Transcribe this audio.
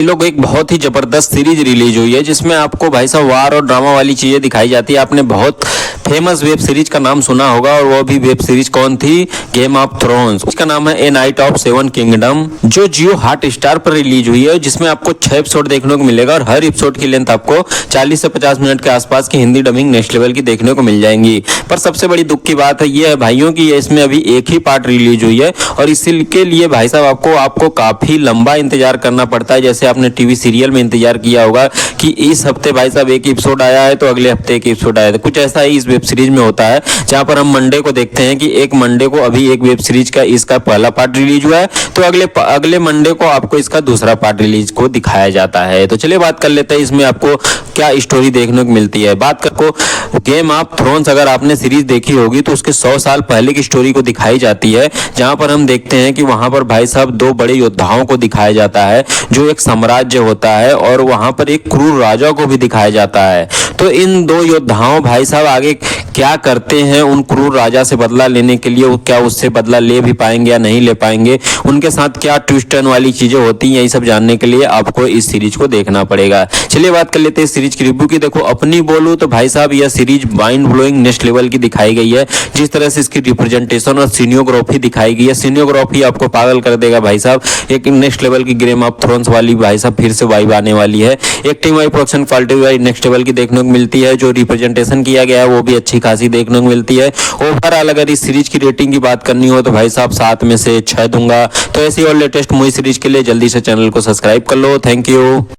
ये लोग एक बहुत ही जबरदस्त सीरीज रिलीज हुई है जिसमें आपको भाई साहब वार और ड्रामा वाली चीजें दिखाई जाती है। आपने बहुत फेमस वेब सीरीज का नाम सुना होगा और वो भी वेब सीरीज कौन थी? Game of thrones. उसका नाम है ए नाइट ऑफ सेवन किंगडम, जो जियो हॉट स्टार पर रिलीज हुई है, जिसमें आपको 6 एपिसोड देखने को मिलेगा और हर एपिसोड की लेंथ आपको 40 से 50 मिनट के आसपास की हिंदी डबिंग नेक्स्ट लेवल की देखने को मिल जाएंगी। पर सबसे बड़ी दुख की बात है ये है भाइयों की इसमें अभी एक ही पार्ट रिलीज हुई है और इसी के लिए भाई साहब आपको काफी लंबा इंतजार करना पड़ता है। जैसे आपने टीवी सीरियल में इंतजार किया होगा कि इस हफ्ते भाई साहब एक एपिसोड आया है तो अगले हफ्ते एक एपिसोड आया है, कुछ ऐसा ही इस वेब सीरीज में होता है। जहां पर हम मंडे को देखते हैं कि एक मंडे को अभी एक वेब सीरीज का इसका पहला पार्ट रिलीज हुआ है तो अगले मंडे को आपको इसका दूसरा पार्ट रिलीज को दिखाया जाता है। तो चलिए बात कर लेते हैं इसमें आपको क्या स्टोरी देखने को मिलती है। बात को गेम ऑफ थ्रोन्स अगर आपने सीरीज देखी होगी तो उसके 100 साल पहले की स्टोरी को दिखाई जाती है, जहां पर हम देखते हैं कि वहां पर भाई साहब 2 बड़े योद्धाओं को दिखाया जाता है जो एक साम्राज्य होता है और वहां पर एक क्रूर राजा को भी दिखाया जाता है। तो इन 2 योद्धाओं भाई साहब आगे क्या करते हैं उन क्रूर राजा से बदला लेने के लिए, क्या उससे बदला ले भी पाएंगे या नहीं ले पाएंगे, उनके साथ क्या ट्विस्ट टर्न वाली चीजें होती हैं, यही सब जानने के लिए आपको इस सीरीज को देखना पड़ेगा। चलिए बात कर लेते हैं इस सीरीज की रिव्यू की। देखो अपनी बोलूं तो भाई साहब यह series mind blowing next level की दिखाई गई है। जिस तरह से इसकी रिप्रेजेंटेशन और सीनियोग्राफी दिखाई गई है, सीनियोग्राफी आपको पागल कर देगा भाई साहब। एक नेक्स्ट लेवल की गेम ऑफ थ्रोन्स वाली भाई साहब फिर से वाइब आने वाली है। Acting wise production quality wise next level की देखने को मिलती है, जो रिप्रेजेंटेशन किया गया है वो भी अच्छी खासी देखने को मिलती है। ओवरऑल अगर इस सीरीज की रेटिंग की बात करनी हो तो भाई साहब 7 में से 6 दूंगा। तो ऐसी और लेटेस्ट मूवी सीरीज के लिए जल्दी से चैनल को सब्सक्राइब कर लो। Thank you.